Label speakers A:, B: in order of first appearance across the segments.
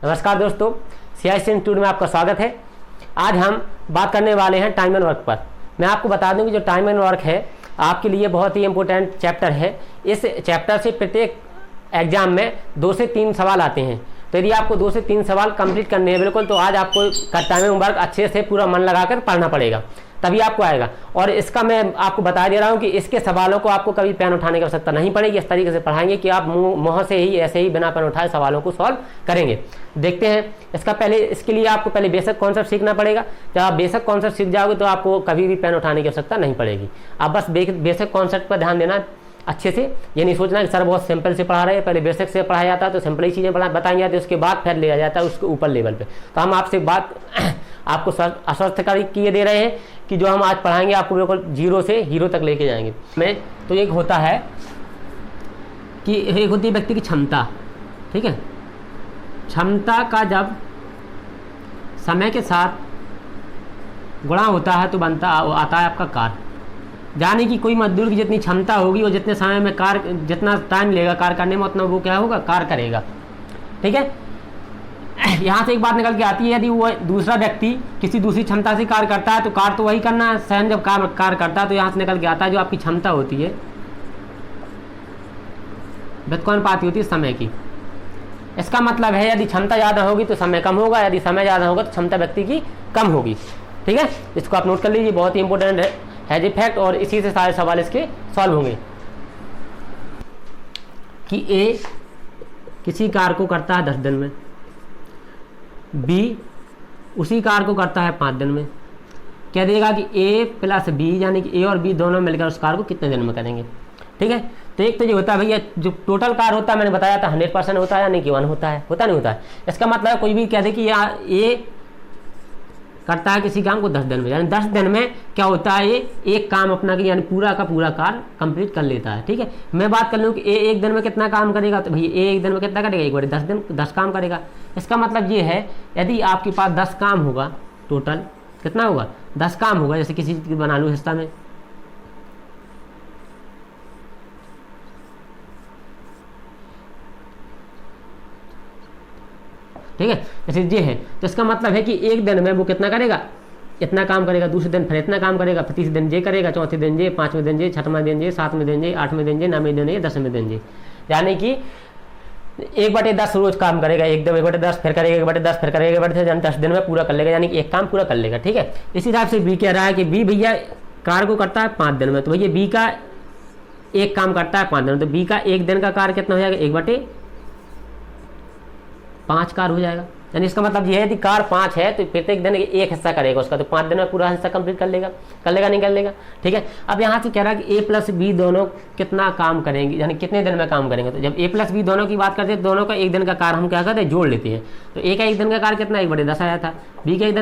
A: नमस्कार दोस्तों, CIC institute में आपका स्वागत है। आज हम बात करने वाले हैं टाइम एंड वर्क पर। मैं आपको बता दूं कि जो टाइम एंड वर्क है आपके लिए बहुत ही इंपॉर्टेंट चैप्टर है। इस चैप्टर से प्रत्येक एग्जाम में 2 से 3 सवाल आते हैं। तो यदि आपको 2 से 3 सवाल कंप्लीट करने हैं बिल्कुल, तो आज आपको टाइम एंड वर्क अच्छे से पूरा मन लगाकर पढ़ना पड़ेगा, तभी आपको आएगा। और इसका मैं आपको बता दे रहा हूँ कि इसके सवालों को आपको कभी पेन उठाने की आवश्यकता नहीं पड़ेगी। इस तरीके से पढ़ाएंगे कि आप मुँह से ही ऐसे ही बिना पेन उठाए सवालों को सॉल्व करेंगे। देखते हैं इसके लिए आपको पहले बेसिक कॉन्सेप्ट सीखना पड़ेगा। जब आप बेसिक कॉन्सेप्ट सीख जाओगे तो आपको कभी भी पेन उठाने की आवश्यकता नहीं पड़ेगी। आप बस बेसिक कॉन्सेप्ट पर ध्यान देना अच्छे से। ये नहीं सोचना कि सर बहुत सिंपल से पढ़ा रहे हैं, पहले बेसिक से पढ़ाया जाता है तो सिंपल ही चीज़ें बताई जाती है, उसके बाद फिर लिया जाता है उसके ऊपर लेवल पे। तो हम आपसे बात आपको आश्वस्त किए दे रहे हैं कि जो हम आज पढ़ाएंगे आपको बिल्कुल 0 से हीरो तक लेके जाएंगे। में तो एक होता है कि एक होती है व्यक्ति की क्षमता, ठीक है। क्षमता का जब समय के साथ गुणा होता है तो बनता आता है आपका कार्य। यानी कि कोई मजदूर की जितनी क्षमता होगी और जितने समय में कार्य, जितना टाइम लेगा कार्य करने में, उतना वो क्या होगा, कार्य करेगा, ठीक है। यहाँ से एक बात निकल के आती है, यदि वो दूसरा व्यक्ति किसी दूसरी क्षमता से कार्य करता है तो कार्य तो वही करना है। स्वयं जब कार्य करता है तो यहाँ से निकल के आता है जो आपकी क्षमता होती है व्युत्क्रमानुपाती होती है समय की। इसका मतलब है यदि क्षमता ज़्यादा होगी तो समय कम होगा, यदि समय ज़्यादा होगा तो क्षमता व्यक्ति की कम होगी, ठीक है। इसको आप नोट कर लीजिए, बहुत ही इंपॉर्टेंट है जी फैक्ट। और इसी से सारे सवाल इसके सॉल्व होंगे कि ए किसी कार्य को करता है 10 दिन में, बी उसी कार्य को करता है 5 दिन में। क्या देगा कि ए प्लस बी यानी कि ए और बी दोनों मिलकर उस कार्य को कितने दिन में करेंगे, ठीक है। तो एक तो ये होता है भैया, जो टोटल कार्य होता है मैंने बताया था 100% होता है, यानी कि 1 होता है, होता नहीं होता है। इसका मतलब कोई भी कह दे कि यहाँ ए करता है किसी काम को 10 दिन में, यानी 10 दिन में क्या होता है, ये एक काम अपना कि यानी पूरा का पूरा कार्य कंप्लीट कर लेता है, ठीक है। मैं बात कर लूँ कि ए एक दिन में कितना काम करेगा, तो भैया ए एक दिन में कितना करेगा, एक बार 10 काम करेगा। इसका मतलब ये है यदि आपके पास 10 काम होगा, टोटल कितना होगा, 10 काम होगा। जैसे किसी चीज़ बना लूँ हिस्सा में, ठीक है, जैसे ये है, तो इसका मतलब है कि एक दिन में वो कितना करेगा, इतना काम करेगा, दूसरे दिन फिर इतना काम करेगा, फिर तीसरे दिन ये करेगा, चौथे दिन ये, 5वें दिन ये, 6वें दिन ये, 7वें दिन ये, 8वें दिन ये, 9वें दिन ये, 10वें दिन ये। यानी कि 1/10 रोज काम करेगा, 1/10 फिर करेगा, 1/10 फिर करेगा, 1/10 10 दिन में पूरा कर लेगा, यानी कि एक काम पूरा कर लेगा, ठीक है। इस हिसाब से बी कह रहा है कि बी भैया कार्य को करता है 5 दिन में, तो भैया बी का एक काम करता है 5 दिन में, तो बी का एक दिन का कार्य कितना हो जाएगा, 1/5 कार्य हो जाएगा। यानी इसका मतलब ये है कि कार्य 5 है तो प्रत्येक दिन एक हिस्सा करेगा उसका, तो 5 दिन में पूरा हिस्सा कंप्लीट कर लेगा नहीं कर लेगा, ठीक है। अब यहाँ से कह रहा है कि ए प्लस बी दोनों कितना काम करेंगे, यानी कितने दिन में काम करेंगे। तो जब ए प्लस बी दोनों की बात करते हैं, दोनों का एक दिन का कार्य हम क्या करते हैं, जोड़ लेते हैं। तो ए का एक दिन का कार्य कितना, 1/10 आया था, बी का एक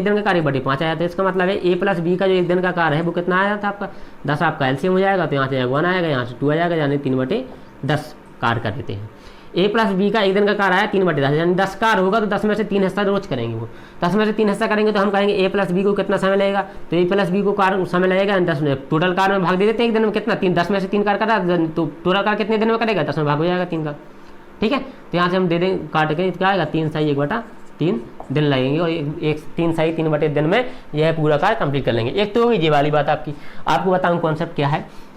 A: दिन का कार्य 1/5 आया था। इसका मतलब है ए प्लस बी का जो एक दिन का कार्य है वो कितना आया था आपका 10, आपका एलसीएम हो जाएगा, तो यहाँ से 1 आएगा, यहाँ से 2 आ जाएगा, यानी 3/10 कार्य कर देते हैं। ए प्लस बी का एक दिन का कार्य आया 3/10, यानी 10 कार्य होगा तो 10 में से 3 हिस्सा रोज करेंगे। वो 10 में से 3 हिस्सा करेंगे तो हम कहेंगे ए प्लस बी को कितना समय लगेगा, तो ए प्लस बी को कार्य समय लगेगा 10 में, टोटल कार्य में भाग दे देते हैं एक दिन में कितना, 10 में से 3 कार्य करा तो टोटल कार्य कितने दिन में करेगा, 10 में भाग हो जाएगा 3 का, ठीक है। तो यहाँ से हम दे देंगे काट के क्या आएगा, 3 सही 1/3 दिन लगेंगे, और 3 सही 3/3 दिन में यह पूरा कार्य कंप्लीट कर लेंगे। एक तो होगी ये वाली बात आपकी। आपको बताऊँ कॉन्सेप्ट क्या है,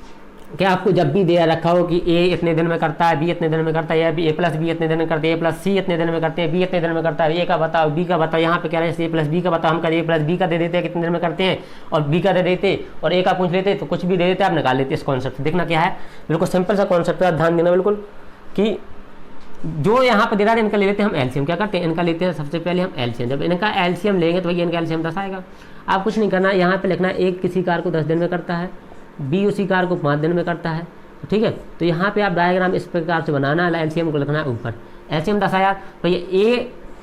A: क्या आपको जब भी दे रखा हो कि ए इतने दिन में करता है, बी इतने दिन में करता है, या ए प्लस बी इतने दिन में करते हैं, ए प्लस सी इतने दिन में करते हैं, बी इतने दिन में करता है, ए का बताओ, बी का बताओ। यहाँ पे कह रहे हैं ए प्लस बी का बताओ, हम करें ए प्लस बी का दे देते हैं कितने दिन में करते हैं, और बी का दे देते और ए का पूछ लेते, तो कुछ भी दे देते आप निकाल लेते। इस कॉन्सेप्ट देखना क्या है, बिल्कुल सिंपल सा कॉन्सेप्ट है, ध्यान देना बिल्कुल कि जो यहाँ पर दे रहा है इनका ले लेते हैं हम एलसीएम। क्या करते हैं, इनका लेते हैं सबसे पहले हम एलसीएम। जब इनका एलसीएम लेंगे तो भैया इनका एलसीएम 10 आएगा। आप कुछ नहीं करना, यहाँ पे लिखना एक किसी कार्य को 10 दिन में करता है, बी उसी कार्य को 5 दिन में करता है, ठीक है। तो यहाँ पे आप डायग्राम इस प्रकार से बनाना है, एलसीएम को लिखना है ऊपर, एलसीएम 10 आया। तो ये ए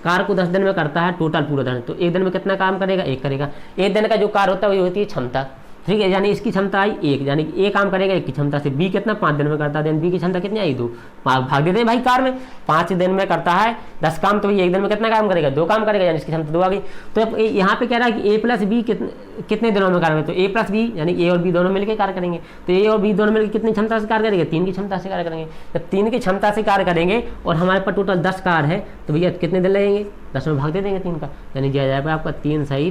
A: कार्य को 10 दिन में करता है टोटल पूरा दिन, तो एक दिन में कितना काम करेगा, एक करेगा। एक दिन का जो कार्य होता है वही होती है क्षमता, ठीक है, यानी इसकी क्षमता आई 1, यानी कि ए काम करेगा 1 की क्षमता से, बी कितना 5 दिन में करता है, बी की क्षमता कितनी आई 2, भाग देते हैं भाई कार में, 5 दिन में करता है 10 काम, तो ये 1 दिन में कितना काम करेगा 2 काम करेगा, यानी इसकी क्षमता 2 आ गई। तो यहाँ पे कह रहा है कि ए प्लस बी कितने दिनों में कार्य करेंगे, तो ए प्लस बी यानी ए और बी दोनों मिलकर कार्य करेंगे, तो ए और बी दोनों मिलकर कितनी क्षमता से कार्य करेंगे 3 की क्षमता से कार्य करेंगे। जब 3 की क्षमता से कार्य करेंगे और हमारे पास टोटल 10 कार है, तो भैया कितने दिन लगेंगे 10 में भाग दे देंगे 3 का, यानी दिया जाएगा आपका 3 सही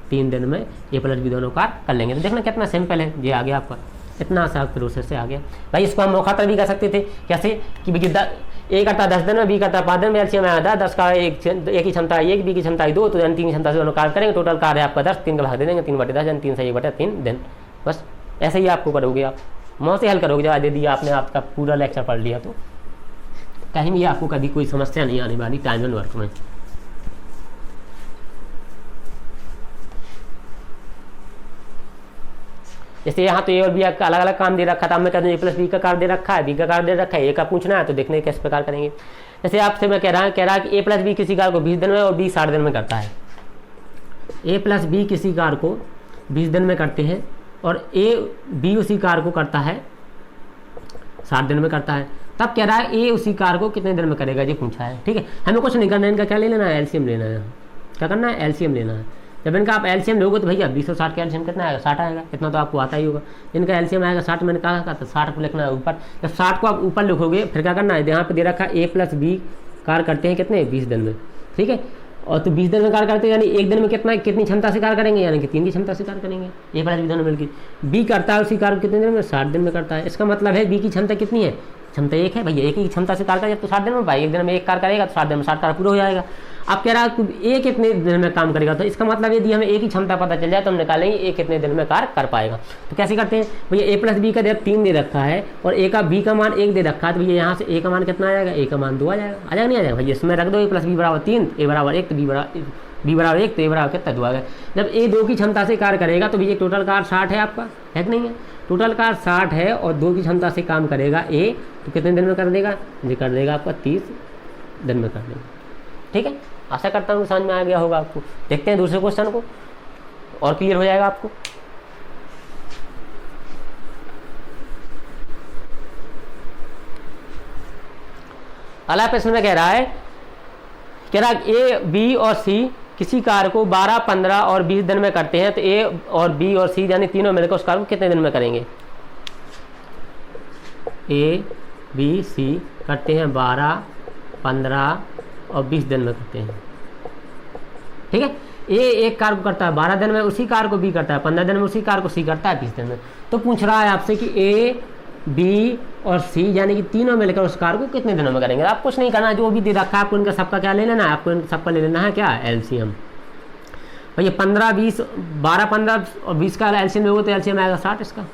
A: 1/3 दिन में ए प्लस बी दोनों कार कर लेंगे। तो देखना कितना सिंपल है, ये आ गया आपका, इतना आसान प्रोसेस से आ गया भाई। इसको हम मुखातर भी कर सकते थे, कैसे कि भैया ए करता 10 दिन में, बी करता 5 दिन में, एलसीएम आया 10 का, एक की क्षमता 1, बी की क्षमता 2, तो 3 की क्षमता से दोनों कार्य करेंगे, टोटल कार्य आपका 10, 3 का भाग दे देंगे 3/10, यानी 3 से 1/3 दिन। बस ऐसे ही आपको करोगे, आप मुँह से हल करोगे। जब दे दिया आपने आपका पूरा लेक्चर पढ़ लिया तो कहीं भी आपको कभी कोई समस्या नहीं आने वाली टाइम एंड वर्क में। जैसे यहाँ तो ए और बी का अलग अलग काम दे रखा था, मैं कहता हूँ ए प्लस बी का कार्य दे रखा है, बी का कार्य दे रखा है, ए का पूछना है, तो देखने किस प्रकार करेंगे। जैसे आपसे मैं कह रहा है कि ए प्लस बी किसी कार्य को 20 दिन में और बी 60 दिन में करता है, ए प्लस बी किसी कार्य को 20 दिन में करते हैं और ए बी उसी कार्य को करता है 60 दिन में करता है, तब कह रहा है ए उसी कार्य को कितने दिन में करेगा, ये पूछा है। ठीक है, हमें कुछ नहीं करना है, इनका क्या ले लेना है एलसीएम लेना है। क्या करना है एलसीएम लेना है। जब इनका आप एलसीएम लोगे तो भैया 20 और 60 का एलसीएम कितना आएगा 60 आएगा, इतना तो आपको आता ही होगा। इनका एलसीएम आएगा 60, मैंने कहा था तो 60 को लिखना है ऊपर। जब 60 को आप ऊपर लिखोगे फिर क्या करना है, यहाँ पे दे रखा है ए प्लस बी कार्य करते हैं कितने 20 दिन में। ठीक है, और तो 20 दिन में कार्य करते हैं, यानी एक दिन में कितनी क्षमता से कार्य करेंगे, यानी कि 3 की क्षमता से कार्य करेंगे। ए प्लस बी दोनों मिलकर बी करता है उसी कार्य कितने दिन में 60 दिन में करता है। इसका मतलब है बी की क्षमता कितनी है, क्षमता 1 है भैया, एक ही क्षमता से कार्य करेगा तो 60 दिन में भाई, एक दिन में एक कार्य करेगा तो 60 दिन में 60 कार्य पूरा हो जाएगा। अब कह रहा है ए कितने दिन में काम करेगा, तो इसका मतलब यदि हमें ए की क्षमता पता चल जाए तो हम निकालेंगे ए कितने दिन में कार्य कर पाएगा। तो कैसे करते हैं भैया, ए प्लस बी का 3 दे रखा है और ए का बी का मान 1 दे रखा है, तो भैया यहाँ से ए का मान कितना आ जाएगा, ए का मान 2 आ जाएगा। आ जाएगा नहीं आ जाएगा भैया, इसमें रख दो ए प्लस बी बराबर 3, ए बराबर 1, तो बी बराबर 1, तो ए बराबर कितना 2 आ गया। जब ए 2 की क्षमता से कार्य करेगा तो भैया टोटल कार्य 60 है आपका, है कि नहीं है, टोटल कार्य 60 है और 2 की क्षमता से काम करेगा ए, तो कितने दिन में कर देगा, ये कर देगा आपका 30 दिन में कर देगा। ठीक है, आशा करता हूँ समझ में आ गया होगा आपको। देखते हैं दूसरे क्वेश्चन को, और क्लियर हो जाएगा आपको। अगला प्रश्न में कह रहा है ए बी और सी किसी कार्य को 12, 15 और 20 दिन में करते हैं, तो ए और बी और सी यानी तीनों मिलकर उस कार्य को कितने दिन में करेंगे। ए बी सी करते हैं 12, 15 और 20 दिन में करते हैं। ठीक है, ए एक कार्य को करता है 12 दिन में, उसी कार्य को बी करता है 15 दिन में, उसी कार्य को सी करता है 20 दिन में। तो पूछ रहा है आपसे कि ए बी और सी यानी कि तीनों मिलकर उस कार्य को कितने दिनों में करेंगे। आप कुछ नहीं करना, जो भी दे रखा है आपको इनका सबका क्या ले लेना है, आपको इन सबका ले लेना है क्या एलसीएम। भैया 15, 20, 12, 15 और 20 का एलसीएम लोगे तो एलसीएम आएगा 60, इसका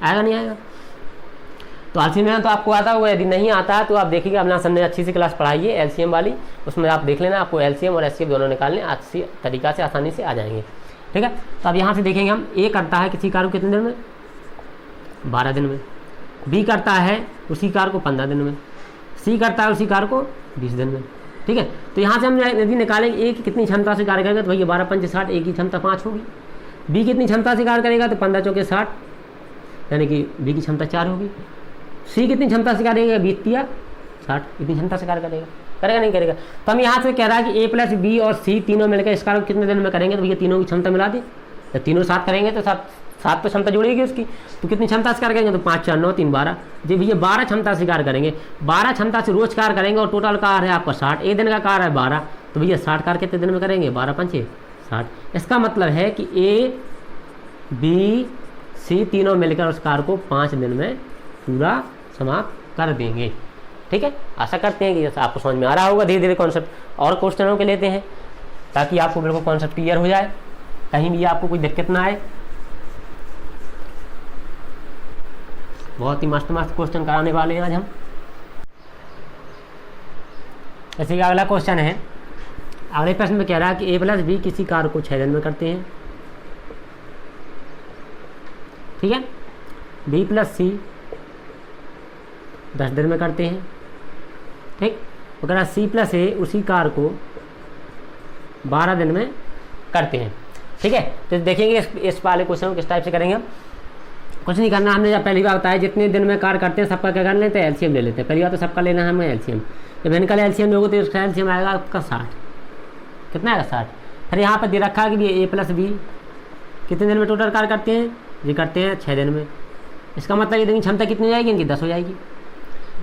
A: आएगा नहीं आएगा। तो एलसीएम तो आपको आता होगा, यदि नहीं आता है तो आप देखिए अपना सामने अच्छी सी क्लास पढ़ाइए एलसीएम वाली, उसमें आप देख लेना, आपको एलसीएम और एचसीएफ दोनों निकालने अच्छी तरीका से आसानी से आ जाएंगे। ठीक है, तो अब यहाँ से देखेंगे हम, ए करता है किसी कार्य को कितने दिन में 12 दिन में, बी करता है उसी कार्य को 15 दिन में, सी करता है उसी कार्य को 20 दिन में। ठीक है, तो यहाँ से हम यदि निकालेंगे ए की कितनी क्षमता से कार्य करेगा, तो भैया 12, 5, 60, ए की क्षमता 5 होगी। बी कितनी क्षमता से कार्य करेगा, तो 15, 4, 60 यानी कि बी की क्षमता 4 होगी। सी कितनी क्षमता से करेगा, 20, 30, 60 इतनी क्षमता से कार्य करेगा नहीं करेगा। तो हम यहाँ से कह रहा है कि ए प्लस बी और सी तीनों मिलकर इस कार्य को कितने दिन में करेंगे, तो भैया तीनों की क्षमता मिला दी, जब तीनों साथ करेंगे तो 7 तो क्षमता जुड़ेगी उसकी, तो कितनी क्षमता से कार्य करेंगे, तो 5, 4, 9, 3, 12 जी भैया 12 क्षमता से कार्य करेंगे। 12 क्षमता से रोज कार्य करेंगे और टोटल कार्य है आपका 60, एक दिन का कार्य है 12, तो भैया 60 कार्य कितने दिन में करेंगे, 12, 5, 60। इसका मतलब है कि ए बी सी तीनों मिलकर उस कार्य को 5 दिन में पूरा समाप्त कर देंगे। ठीक है, आशा करते हैं कि आपको समझ में आ रहा होगा धीरे धीरे कॉन्सेप्ट। और क्वेश्चनों के लेते हैं ताकि आपको बिल्कुल कॉन्सेप्ट क्लियर हो जाए, कहीं भी आपको कोई दिक्कत ना आए। बहुत ही मस्त मस्त क्वेश्चन कराने वाले हैं आज हम। जैसे कि अगला क्वेश्चन है, अगले प्रश्न में कह रहा है कि ए प्लस बी किसी कार्य को 6 दिन में करते हैं। ठीक है, बी प्लस सी 10 दिन में करते हैं। ठीक, अगर सी प्लस ए उसी कार्य को 12 दिन में करते हैं। ठीक है। तो देखेंगे इस वाले क्वेश्चन को किस टाइप से करेंगे हम। कुछ नहीं करना, हमने जब पहली बार बताया जितने दिन में कार्य करते हैं सबका क्या कर लेते हैं, एलसीएम ले लेते हैं। पहली बार तो सबका लेना है हमें एलसीएम। जब इनका एलसीएम लोगे तो इसका एलसीएम आएगा आपका 60। कितना आएगा 60। फिर यहाँ पर दे रखा है कि ए प्लस बी कितने दिन में टोटल कार्य करते हैं, ये करते हैं 6 दिन में। इसका मतलब ये दिन की क्षमता कितनी हो जाएगी इनकी, 10 हो जाएगी।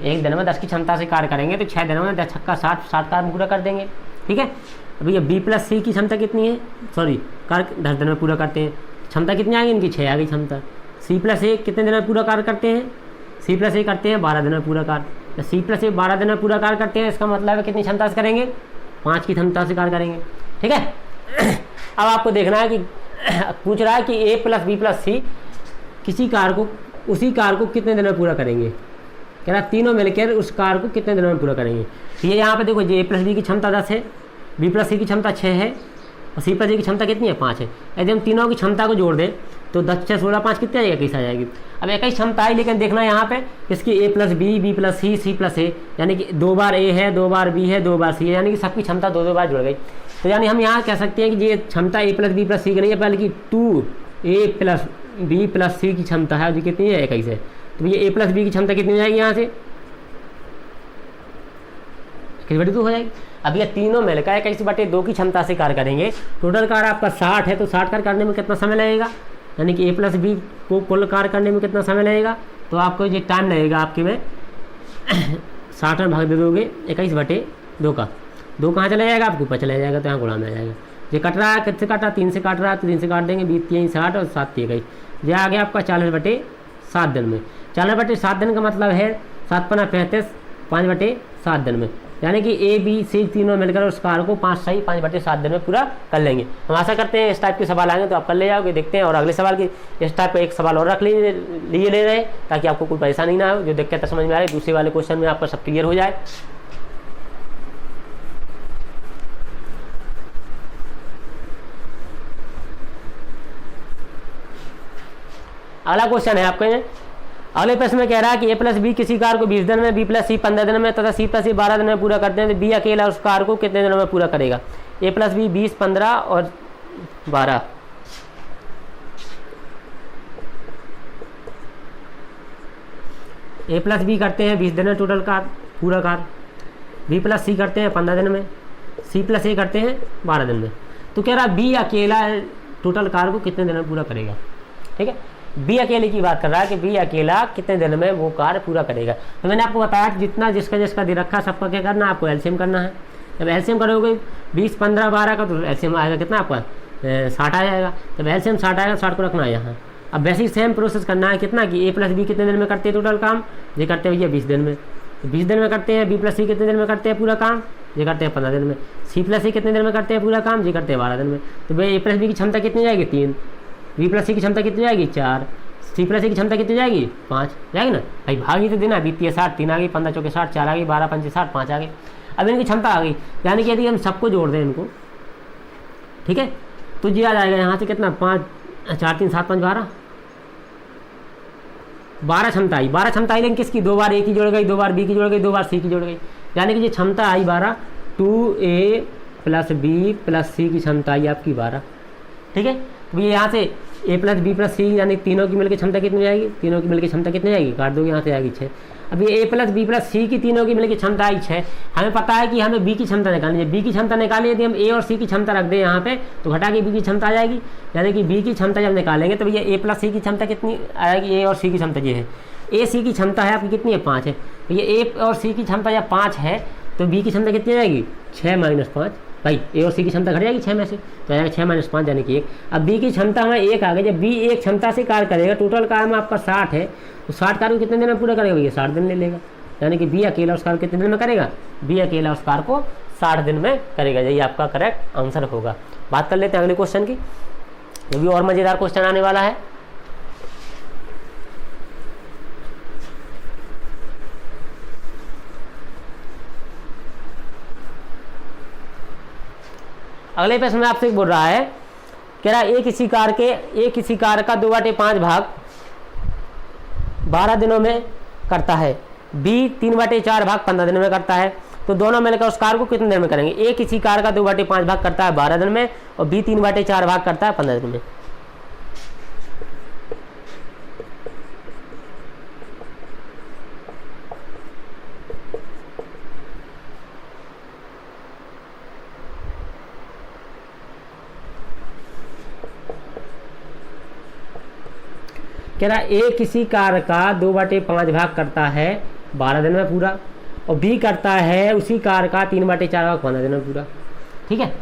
A: एक दिन में 10 की क्षमता से कार्य करेंगे तो 6 दिन में 10 छक्का 60 कार्य पूरा कर देंगे। ठीक है। अभी ये बी प्लस सी की क्षमता कितनी है, सॉरी कार्य 10 दिन में पूरा करते हैं, क्षमता कितनी आ गई इनकी, 6 आ गई क्षमता। सी प्लस ए कितने दिन में पूरा कार्य करते हैं, सी प्लस ए करते हैं 12 दिन में पूरा कार्य। तो सी प्लस ए 12 दिन में पूरा कार्य करते हैं, इसका मतलब है कितनी क्षमता से करेंगे, 5 की क्षमता से कार्य करेंगे। ठीक है। अब आपको देखना है कि पूछ रहा है कि ए प्लस बी प्लस सी किसी कार्य को उसी कार्य को कितने दिन में पूरा करेंगे, कह रहा तीनों मिलकर उस कार्य को कितने दिनों में पूरा करेंगे। तो ये यहाँ पे देखो ए प्लस बी की क्षमता 10 है, बी प्लस सी की क्षमता 6 है और सी प्लस ए की क्षमता कितनी है, 5 है। यदि हम तीनों की क्षमता को जोड़ दें तो 10 6 16 5 कितने आएगा, 21 आ जाएगी। अब एक ही क्षमता है लेकिन देखना यहाँ पे इसकी ए प्लस बी, बी प्लस सी, सी प्लस ए, यानी कि 2 बार ए है, 2 बार बी है, 2 बार सी है, यानी कि सबकी क्षमता 2 बार जुड़ गई। तो यानी हम यहाँ कह सकते हैं कि ये क्षमता ए प्लस बी प्लस सी की नहीं है, बल्कि 2 ए प्लस बी प्लस सी की क्षमता है जो कितनी है, 21 है। तो ये ए प्लस बी की क्षमता कितनी हो जाएगी, यहाँ से कितनी बड़ी 2 हो जाएगी। अब ये तीनों मिलकर 21/2 की क्षमता से कार्य करेंगे। टोटल कार्य आपका 60 है, तो 60 कार्य करने में कितना समय लगेगा, यानी कि ए प्लस बी को कुल कार्य करने में कितना समय लगेगा, तो आपको ये टाइम लगेगा आपके में 60 में भाग दे दोगे 21/2 का, 2 कहाँ चला जाएगा, आपके ऊपर चला जाएगा, तो यहाँ गुणा में आ जाएगा। ये कट रहा है, किससे काट रहा है, 3 से काट रहा है, तो 3 से काट देंगे, 20 3 60 और 7 3 21। ये आ गया आपका 40/7 दिन में। 40/7 दिन का मतलब है 7 पना 35, 5/7 दिन में, यानी कि ए बी सी तीनों मिलकर उस कार्य को 5 सही 5/7 दिन में पूरा कर लेंगे। हम आशा करते हैं इस टाइप के सवाल आएंगे तो आप कर ले जाओगे। देखते हैं और अगले सवाल की इस टाइप का एक सवाल और रख लिए ले रहे ताकि आपको कोई परेशानी ना हो, जो दिक्कत समझ में आ रही है दूसरे वाले क्वेश्चन में आपका सब क्लियर हो जाए। अगला क्वेश्चन है आपके अगले प्रश्न में कह रहा है कि ए प्लस बी किसी कार्य को 20 दिन में, बी प्लस सी 15 दिन में तथा सी प्लस सी 12 दिन में पूरा करते हैं, तो बी अकेला उस कार्य को कितने दिनों में पूरा करेगा। ए प्लस बी 20, 15 और 12। ए प्लस बी करते हैं 20 दिन में टोटल कार्य पूरा कार्य, बी प्लस सी करते हैं 15 दिन में, सी प्लस ए करते हैं 12 दिन में। तो कह रहा है बी अकेला टोटल कार्य को कितने दिन में पूरा करेगा। ठीक है, बी अकेले की बात कर रहा है कि बी अकेला कितने दिन में वो कार्य पूरा करेगा। तो मैंने आपको बताया कि जितना जिसका जिसका दे रखा सबका क्या करना है, आपको एलसीएम करना है। जब एलसीएम करोगे 20 15 12 का तो एलसीएम आएगा कितना आपका 60 आ जाएगा। जब एलसीएम 60 आएगा 60 को रखना है यहाँ। अब वैसे सेम प्रोसेस करना है कितना कि ए प्लस बी कितने दिन में करते हैं टोटल काम, ये करते हैं भैया 20 दिन में, तो 20 दिन में करते हैं। बी प्लस सी कितने दिन में करते हैं पूरा काम, ये करते हैं 15 दिन में। सी प्लस सी कितने दिन में करते हैं पूरा काम, ये करते हैं 12 दिन में। तो भाई ए प्लस बी की क्षमता कितनी जाएगी 3, बी प्लस सी की क्षमता कितनी जाएगी 4, सी प्लस सी की क्षमता कितनी जाएगी 5 जाएगी ना भाई। भाग ही तो देना, 20 60 3 आ गई, 15 चौके 60 4 आ गई, 12 5 60 5 आ गई। अब इनकी क्षमता आ गई, यानी कि यदि हम सबको जोड़ दें इनको, ठीक है, तो ये आ जाएगा यहाँ से कितना 5 4 3 7 5 12 क्षमता आई। 12 क्षमता आई, लेकिन किसकी 2 बार ए की जोड़ गई, 2 बार बी की जोड़ गई, 2 बार सी की जोड़ गई, यानी कि ये क्षमता आई 12। 2a प्लस बी प्लस सी की क्षमता आई आपकी 12। ठीक है, तो ये यहाँ से ए प्लस बी प्लस सी यानी तीनों की मिलकर क्षमता कितनी जाएगी, तीनों की मिलकर क्षमता कितनी जाएगी, काट दोगे यहाँ से आएगी 6। अब ये ए प्लस बी प्लस सी की तीनों की मिलकर क्षमता आई 6। हमें पता है कि हमें बी की क्षमता निकालनी है। बी की क्षमता निकाली यदि हम ए और सी की क्षमता रख दें यहाँ पे तो घटा के बी की क्षमता आ जाएगी, यानी कि बी की क्षमता जब निकालेंगे तो भैया ए प्लस सी की क्षमता कितनी आएगी, ए और सी की क्षमता ये है। ए सी की क्षमता है आपकी कितनी है 5 है, तो ये ए और सी की क्षमता जब 5 है तो बी की क्षमता कितनी आएगी 6 - 5 भाई। ए और सी की क्षमता घट जाएगी 6 में से, तो आएगा 6 - 5 यानी कि 1। अब बी की क्षमता हमें 1 आ गई। जब बी 1 क्षमता से कार्य करेगा, टोटल कार्य में आपका 60 है, तो 60 कार्य को कितने दिन में पूरा करेगा भैया 60 दिन ले लेगा, यानी कि बी अकेला उस कार्य कितने दिन में करेगा, बी अकेला उस कार्य को 60 दिन में करेगा। यही आपका करेक्ट आंसर होगा। बात कर लेते हैं अगले क्वेश्चन की, जो भी और मज़ेदार क्वेश्चन आने वाला है। अगले प्रश्न में आपसे बोल रहा है, कह रहा है ए किसी कार्य का 2/5 भाग 12 दिनों में करता है, बी 3/4 भाग 15 दिनों में करता है, तो दोनों मिलकर उस कार्य को कितने दिन में करेंगे। ए किसी कार्य का 2/5 भाग करता है 12 दिन में और बी 3/4 भाग करता है 15 दिन में। कह रहा ए किसी कार्य का 2/5 भाग करता है 12 दिन में पूरा और बी करता है उसी कार्य का 3/4 भाग 15 दिन में पूरा। ठीक है,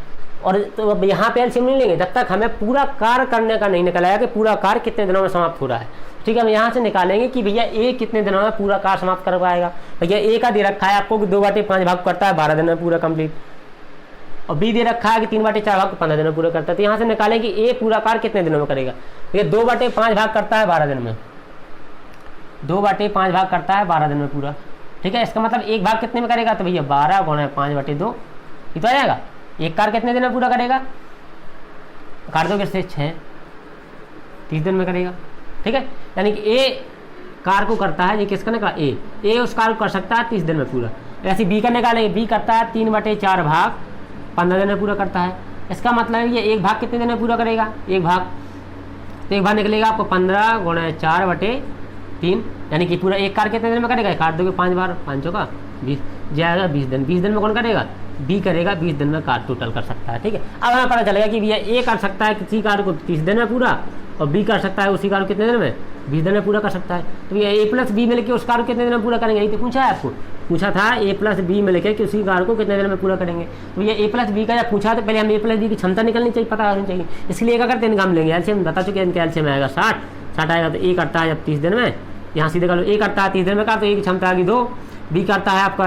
A: और तो अब यहाँ पे एलसीएम नहीं लेंगे जब तक हमें पूरा कार्य करने का नहीं निकलाया कि पूरा कार्य कितने दिनों में समाप्त हो रहा है। ठीक है, हम यहाँ से निकालेंगे कि भैया ए कितने दिनों में पूरा कार्य समाप्त कर पाएगा। भैया ए का दे रखा है आपको कि 2/5 भाग करता है 12 दिन में पूरा कंप्लीट और बी दे रखा है कि 3/4 भाग 15 दिन में पूरा करता है। तो यहाँ से निकालें कि ए पूरा कार्य कितने दिनों में करेगा। ये 2/5 भाग करता है 12 दिन में, 2/5 भाग करता है 12 दिन में पूरा। ठीक है, इसका मतलब एक भाग कितने में करेगा, तो भैया 12 × 5/2 ये तो आ जाएगा। एक कार्य कितने दिन में पूरा करेगा, काट दो किससे 6, 30 दिन में करेगा। ठीक है, यानी कि ए कार्य को करता है, ये किसका निकाला ए उस कार्य को कर सकता है 30 दिन में पूरा। ऐसे बी का निकालेंगे, बी करता है 3/4 भाग 15 दिन में पूरा करता है। इसका मतलब है ये एक भाग कितने दिन में पूरा करेगा, एक भाग, तो एक भाग निकलेगा आपको 15 × 4/3 यानी कि पूरा एक कार्य कितने दिन में करेगा, काट दोगे 5 बार, 5 चौका 20 जाएगा 20 दिन। 20 दिन में कौन करेगा, बी करेगा, 20 दिन में कार्य टोटल कर सकता है। ठीक है, अब हमें पता चलेगा कि भैया ए कर सकता है किसी कार्य को 30 दिन में पूरा और बी कर सकता है उसी कार्य को कितने दिन में, 20 दिन में पूरा कर सकता है। तो ये ए + बी मिलकर उस कार्य को कितने दिन में पूरा करेंगे, यही तो पूछा है आपको, पूछा था ए + बी मिलकर कि उसी कार्य को कितने दिन में पूरा करेंगे। तो ये ए + बी का जब पूछा तो पहले हम ए + बी की क्षमता निकलनी चाहिए, पता होनी चाहिए। इसलिए क्या करते हैं, काम लेंगे एलसीएम, बता चुके हैं इनका एलसीएम आएगा 60 आएगा। तो ए करता है जब 30 दिन में, यहाँ सीधे कर लो, ए करता है 30 दिन में का, तो ए की क्षमता आ गई 2, बी करता है आपका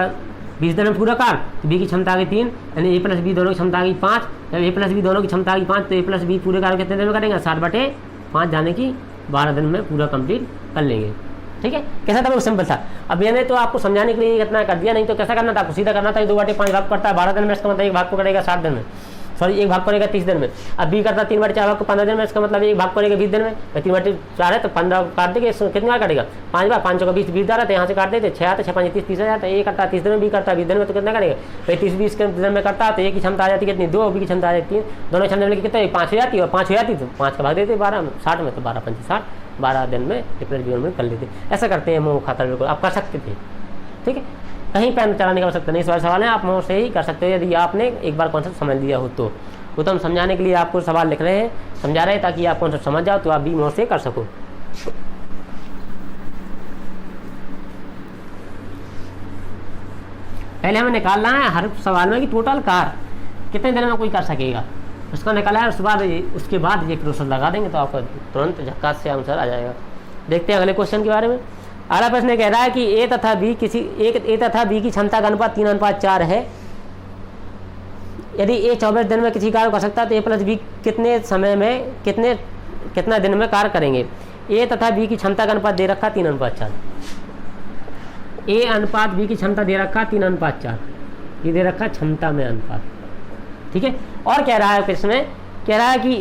A: 20 दिन में पूरा कार्य, तो बी की क्षमता आ गई 3, यानी ए + बी दोनों की क्षमता आ गई 5। जब ए + बी दोनों की क्षमता आ गई 5 तो ए + बी पूरे कार्य कितने दिन में करेंगे, 60/5 जाने की 12 दिन में पूरा कंप्लीट कर लेंगे। ठीक है, कैसा था, वो सिंपल था। अब मैंने तो आपको समझाने के लिए इतना कर दिया, नहीं तो कैसा करना था आपको, सीधा करना था। 2/5 भाग करता है 12 दिन में, इसका मतलब एक भाग को करेगा 60 दिन में, सॉरी एक भाग करेगा 30 दिन में। अब बी करता 3/4 भाग को 15 दिन में, इसका मतलब एक भाग करेगा 20 दिन में। 3/4 है तो 15 काट देंगे, कितनी बार करेगा 5 बार, 5 चौका 20, 20 दारा तो यहाँ से काट देते 6 आते, 6 5 30, 30 आ जाता है। ए करता 30 दिन में, बी करता 20 दिन में, तो कितना करेगा भाई 30-20 के दिन में करता है तो ए की क्षमता आ जाती है कितनी 2, बी की क्षमता आ जाती है 3, दोनों क्षमता मिलकर कितने 5 हो जाती है, और 5 हो जाती तो 5 का भाग देते 12 60 में, तो 12 5 60, 12 दिन में ए + बी में कर लेते। ऐसा करते हैं मोह खाता, बिल्कुल आप कर सकते थे। ठीक है, कहीं पेन चलाने का आवश्यकता नहीं, सवाल है आप मोह से ही कर सकते हो यदि आपने एक बार कॉन्सेप्ट समझ लिया हो तो। वो तो हम समझाने के लिए आपको सवाल लिख रहे हैं, समझा रहे हैं ताकि आप कॉन्सेप्ट समझ जाओ तो आप भी मोह से कर सको। पहले हमें निकालना है हर सवाल में कि टोटल कार्य कितने दिन में कोई कर सकेगा, उसका निकाला है। उसके बाद ये प्रोसेस लगा देंगे तो आपका तुरंत झक्का से आंसर आ जाएगा। देखते हैं अगले क्वेश्चन के बारे में। अगला प्रश्न कह रहा है कि ए तथा बी की क्षमता का अनुपात 3:4 है। यदि ए 24 दिन में किसी कार्य कर सकता है तो ए + बी कितने समय में कितना दिन में कार्य करेंगे। ए तथा बी की क्षमता का अनुपात दे रखा 3:4, ए अनुपात बी की क्षमता दे रखा 3:4, ये दे रखा क्षमता में अनुपात। ठीक है, और कह रहा है प्रश्न में, कह रहा है कि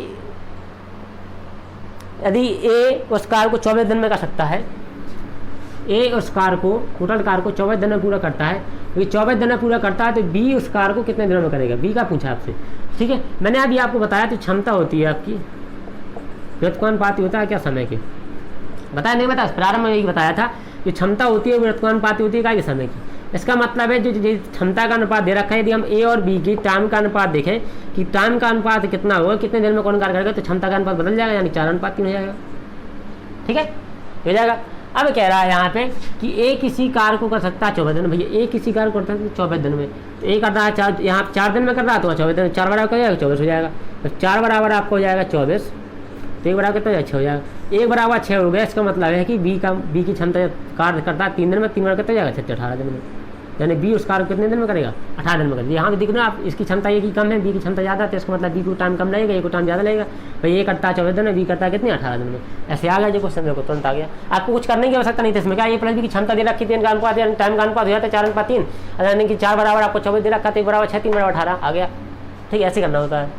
A: यदि ए उस कार्य को 24 दिन में कर सकता है, ए उस कार्य को टोटल कार्य को 24 दिन में पूरा करता है, तो 24 दिन में पूरा करता है तो बी उस कार्य को कितने दिनों में करेगा, बी का पूछा आपसे। ठीक है, मैंने अभी आपको बताया तो क्षमता होती है आपकी, व्युत्क्रमानुपाती होता है क्या समय के, बताया नहीं बताया, प्रारंभ में यही बताया था। जो क्षमता होती है व्युत्क्रमानुपाती होती है क्या, समय की। इसका मतलब है जो क्षमता का अनुपात दे रखा है, यदि हम ए और बी की टाइम का अनुपात देखें कि टाइम का अनुपात कितना होगा, कितने दिन में कौन कार्य करेगा, तो क्षमता का अनुपात बदल जाएगा, यानी 4:3 हो जाएगा। ठीक है, हो जाएगा। अब कह रहा है यहाँ पे कि ए किसी कार्य को कर सकता है 24 दिन में। भैया ए किसी कार्य को करता है 24 दिन में, तो ए करता है यहाँ 4 दिन में कर रहा है तो 24 दिन, 4 बराबर हो जाएगा 24 हो जाएगा। तो 4 बराबर आपको हो जाएगा 24, तो 1 बराबर कितना 6 हो जाएगा। 1 बराबर 6 हो गया, इसका मतलब है कि बी की क्षमता कार्य करता है 3 दिन में, 3 बराबर कितना हो जाएगा 18 दिन में, यानी बी उस कार्य कितने दिन में करेगा 18 दिन में करेगा। यहाँ भी दिख रहा है आप, इसकी क्षमता ए की कम है, बी की क्षमता ज़्यादा है, तो इसका मतलब बी को टाइम कम लगेगा, ए को टाइम ज़्यादा लगेगा। भाई ए करता है 24 दिन में, बी करता है कितने 18 दिन में। ऐसे आ गया जो क्वेश्चन देखो तुरंत आ गया, आपको कुछ करने की आवश्यकता नहीं थी इसमें। क्या ए + बी की क्षमता दे रखी 3 का अनुपात, टाइम का अनुपात हो जाता है 4:3, यानी कि 4 बराबर आपको 24 दे रखा, तो 1 बराबर 6, 3 बराबर 18 आ गया। ठीक है, ऐसे करना होता है।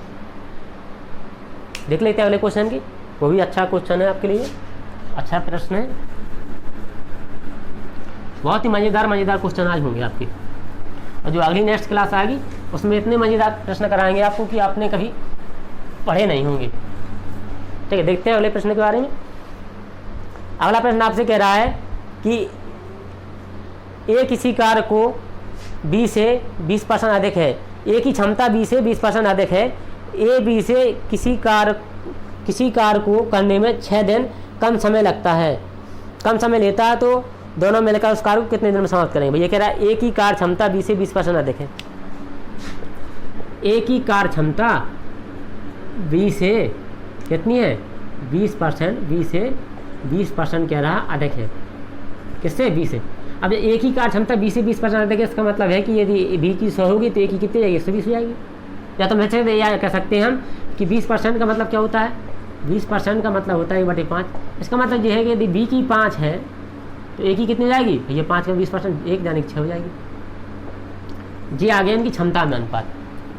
A: देख लेते हैं अगले क्वेश्चन की, वो भी अच्छा क्वेश्चन है आपके लिए, अच्छा प्रश्न है, बहुत ही मज़ेदार क्वेश्चन आज होंगे आपके। और जो अगली नेक्स्ट क्लास आएगी उसमें इतने मज़ेदार प्रश्न कराएंगे आपको कि आपने कभी पढ़े नहीं होंगे। ठीक है, देखते हैं अगले प्रश्न के बारे में। अगला प्रश्न आपसे कह रहा है कि ए किसी कार्य को बी से 20% अधिक है, ए की क्षमता बी से 20% अधिक है, ए बी से किसी कार्य को करने में 6 दिन कम समय लगता है, कम समय लेता है, तो दोनों मिलकर उस कार्य को कितने दिन में समाप्त करेंगे। भैया कह रहा है ए की कार्य क्षमता बी से 20% अधिक है, ए की कार्य क्षमता बी से कितनी है 20%, बी से 20% कह रहा अधिक है, किससे बी से। अब ए की कार्य क्षमता बी से 20% अधिक है, इसका मतलब है कि यदि बी की 100 होगी तो ए की कितनी जाएगी 120 हो जाएगी। या तो मैं या कह सकते हैं हम कि 20% का मतलब क्या होता है, 20% का मतलब होता है 1/5। इसका मतलब ये है कि यदि बी की 5 है तो ए की कितनी हो जाएगी, ये 5 का 20% 1 जाने की 6 हो जाएगी। जी आ गया इनकी क्षमता में अनुपात,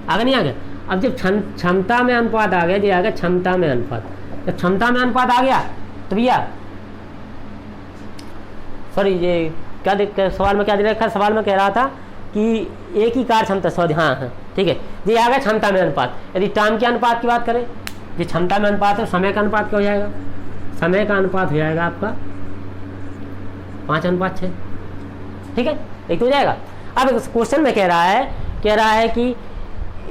A: आगे नहीं आ गया। अब जब क्षमता में अनुपात आ गया, जी आ गया क्षमता में अनुपात। जब क्षमता में अनुपात आ गया तो भैया सॉरी ये क्या सवाल में क्या दे रखा, सवाल में कह रहा था कि ए की कार्य क्षमता सॉरी हाँ ठीक है, ये आ गया क्षमता में अनुपात। यदि टाइम के अनुपात की बात करें, ये क्षमता में अनुपात है, समय का अनुपात क्या हो जाएगा, समय का अनुपात हो जाएगा आपका 5:6। ठीक है, एक तो हो जाएगा। अब क्वेश्चन में कह रहा है कि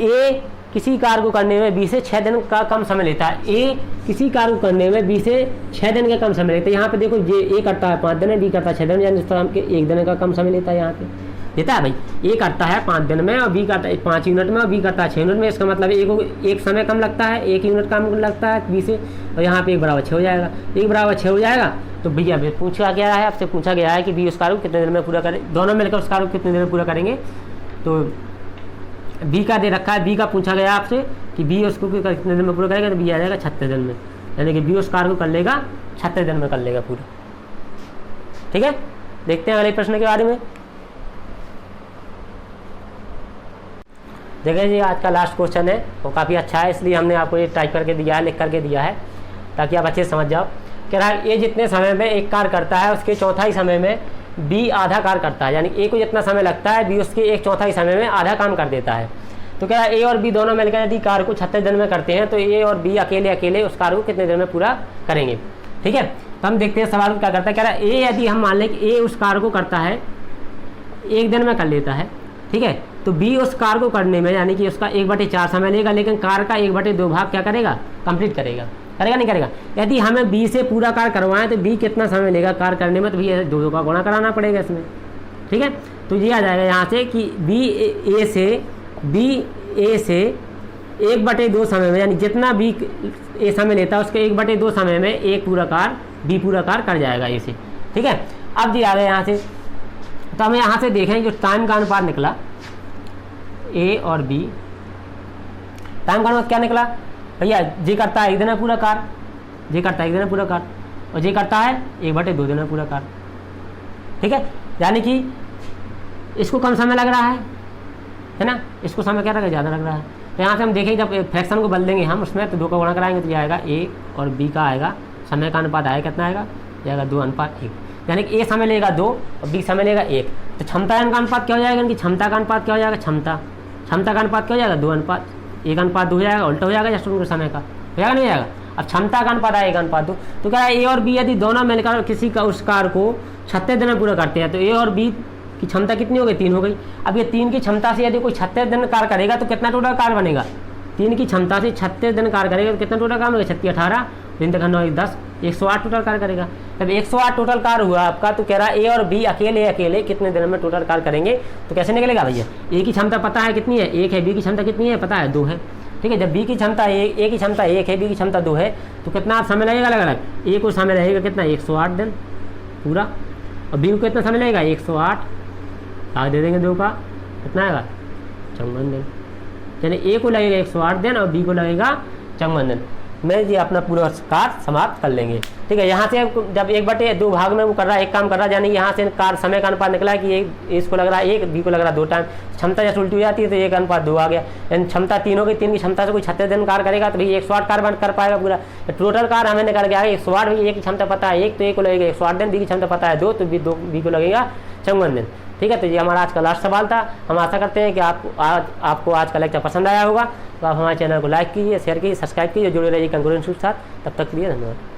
A: ए किसी कार्य को करने में बी से 6 दिन का कम समय लेता है, ए किसी कार्य को करने में बी से 6 दिन का कम समय लेता है। यहाँ पे देखो ये ए करता है 5 दिन, बी करता है 6 दिन, यानी इस तरह के 1 दिन का कम समय लेता है। यहाँ पे देता है भाई ए करता है 5 दिन में और बी करता है 5 यूनिट में और बी करता है 6 यूनिट में। इसका मतलब ए को एक समय कम लगता है, 1 यूनिट कम लगता है बी से, और यहाँ पे 1 बराबर 6 हो जाएगा। 1 बराबर 6 हो जाएगा तो भैया पूछा गया है, आपसे पूछा गया है कि बी उस कार्य को कितने दिन में पूरा करें, दोनों मिलकर उस कार्य को कितने दिन में पूरा करेंगे। तो बी का दे रखा है, बी का पूछा गया आपसे कि बी उसको कितने दिन में पूरा करेगा, तो बी आ जाएगा 36 दिन में, यानी कि बी उस कार्य को कर लेगा 36 दिन में कर लेगा पूरा। ठीक है, देखते हैं अगले प्रश्न के बारे में। देखिए जी आज का लास्ट क्वेश्चन है, वो काफ़ी अच्छा है, इसलिए हमने आपको ये टाइप करके दिया है, लिख करके दिया है ताकि आप अच्छे से समझ जाओ। कह रहा है ए जितने समय में एक कार्य करता है उसके चौथाई समय में बी आधा कार्य करता है, यानी ए को जितना समय लगता है बी उसके 1/4 समय में आधा काम कर देता है। तो कह रहा है ए और बी दोनों मिलकर यदि कार्य को 36 दिन में करते हैं तो ए और बी अकेले उस कार्य को कितने दिन में पूरा करेंगे। ठीक है, तो हम देखते हैं सवाल क्या करता है। कह रहा है ए यदि हम मान लें कि ए उस कार्य को करता है 1 दिन में कर लेता है, ठीक है, तो बी उस कार्य को करने में यानी कि उसका 1/4 समय लेगा, लेकिन कार्य का 1/2 भाग क्या करेगा, कंप्लीट करेगा नहीं करेगा। यदि हमें बी से पूरा कार्य करवाएं तो बी कितना समय लेगा कार्य करने में, तो भैया 2 का गुणा कराना पड़ेगा इसमें। ठीक है, तो ये आ जाएगा यहाँ से कि बी ए से 1/2 समय में, यानी जितना बी ए समय लेता है उसके 1/2 समय में एक पूरा कार्य बी पूरा कार्य कर जाएगा ए से। ठीक है, अब जी आ गया यहाँ से, तो हमें यहाँ से देखें जो टाइम का अनुपात निकला ए और बी, टाइम का अनुपात क्या निकला भैया, जी करता है 1 दिन में पूरा कार्य, जी करता है 1 दिन में पूरा कार्य, और जी करता है 1/2 दिन में पूरा कार्य। ठीक है, यानी कि इसको कम समय लग रहा है ना, इसको समय क्या लगा ज़्यादा लग रहा है। तो यहाँ से हम देखेंगे जब फ्रैक्शन को बदल देंगे हम उसमें, तो 2 का गुणा कराएंगे तो ये आएगा ए और बी का आएगा, समय का अनुपात आएगा कितना आएगा, जाएगा 2:1, यानी कि ए समय लेगा 2 और बी समय लेगा 1। तो क्षमता का अनुपात क्या हो जाएगा, इनकी क्षमता का अनुपात क्या हो जाएगा, क्षमता का अनुपात क्या हो जाएगा 2:1 हो जाएगा, उल्टा हो जाएगा जस्ट उनके समय का हो जाएगा नहीं जाएगा। अब क्षमता का अनुपात आएगा 1:2, तो क्या है ए और बी यदि दोनों मिलकर किसी का उस कार्य को 36 दिन में पूरा करते हैं तो ए और बी की क्षमता कितनी हो गई, 3 हो गई। अब ये 3 की क्षमता से यदि कोई 36 दिन कार्य करेगा तो कितना टोटल कार्य बनेगा, 3 की क्षमता से 36 दिन कार्य करेगा तो कितना टोटल कार्य बनेगा, 36 18 दिन तक 9 10 108 टोटल कार्य करेगा। जब 108 टोटल कार्य हुआ आपका, तो कह रहा है ए और बी अकेले कितने दिन में टोटल कार्य करेंगे। तो कैसे निकलेगा भैया, ए की क्षमता पता है कितनी है, 1 है, बी की क्षमता कितनी है पता है 2 है। ठीक है, जब बी की क्षमता ए की क्षमता 1 है, बी की क्षमता 2 है, तो कितना समय लगेगा अलग अलग, ए को समय रहेगा कितना 108 दिन पूरा, और बी को कितना समय लगेगा 108, भाग दे देंगे 2 का, कितना आएगा 54 दिन, यानी ए को लगेगा 108 दिन और बी को लगेगा 54 दिन में जी अपना पूरा कार्य समाप्त कर लेंगे। ठीक है, यहाँ से जब 1/2 भाग में वो कर रहा है, एक काम कर रहा है, यानी यहाँ से कार्य समय का अनुपात निकला है कि ए इसको लग रहा है 1, बी को लग रहा है 2 टाइम, क्षमता जैसे उल्टी हो जाती है तो 1:2 आ गया, यानी क्षमता 3 हो गई, 3 की क्षमता से कोई 36 दिन कार्य करेगा तो भाई 108 कार्य कर पाएगा पूरा। टोटल कार्य हमें निकल के आएगा 108, भाई ए की क्षमता पता है 1, तो ए को लगेगा 108 दिन, बी की क्षमता पता है 2, तो बी को लगेगा 54 दिन। ठीक है, तो ये हमारा आज का लास्ट सवाल था। हम आशा करते हैं कि आपको आज का लेक्चर पसंद आया होगा। तो आप हमारे चैनल को लाइक कीजिए, शेयर कीजिए, सब्सक्राइब कीजिए, जुड़े रहिए कंक्लूजन के साथ। तब तक के लिए धन्यवाद।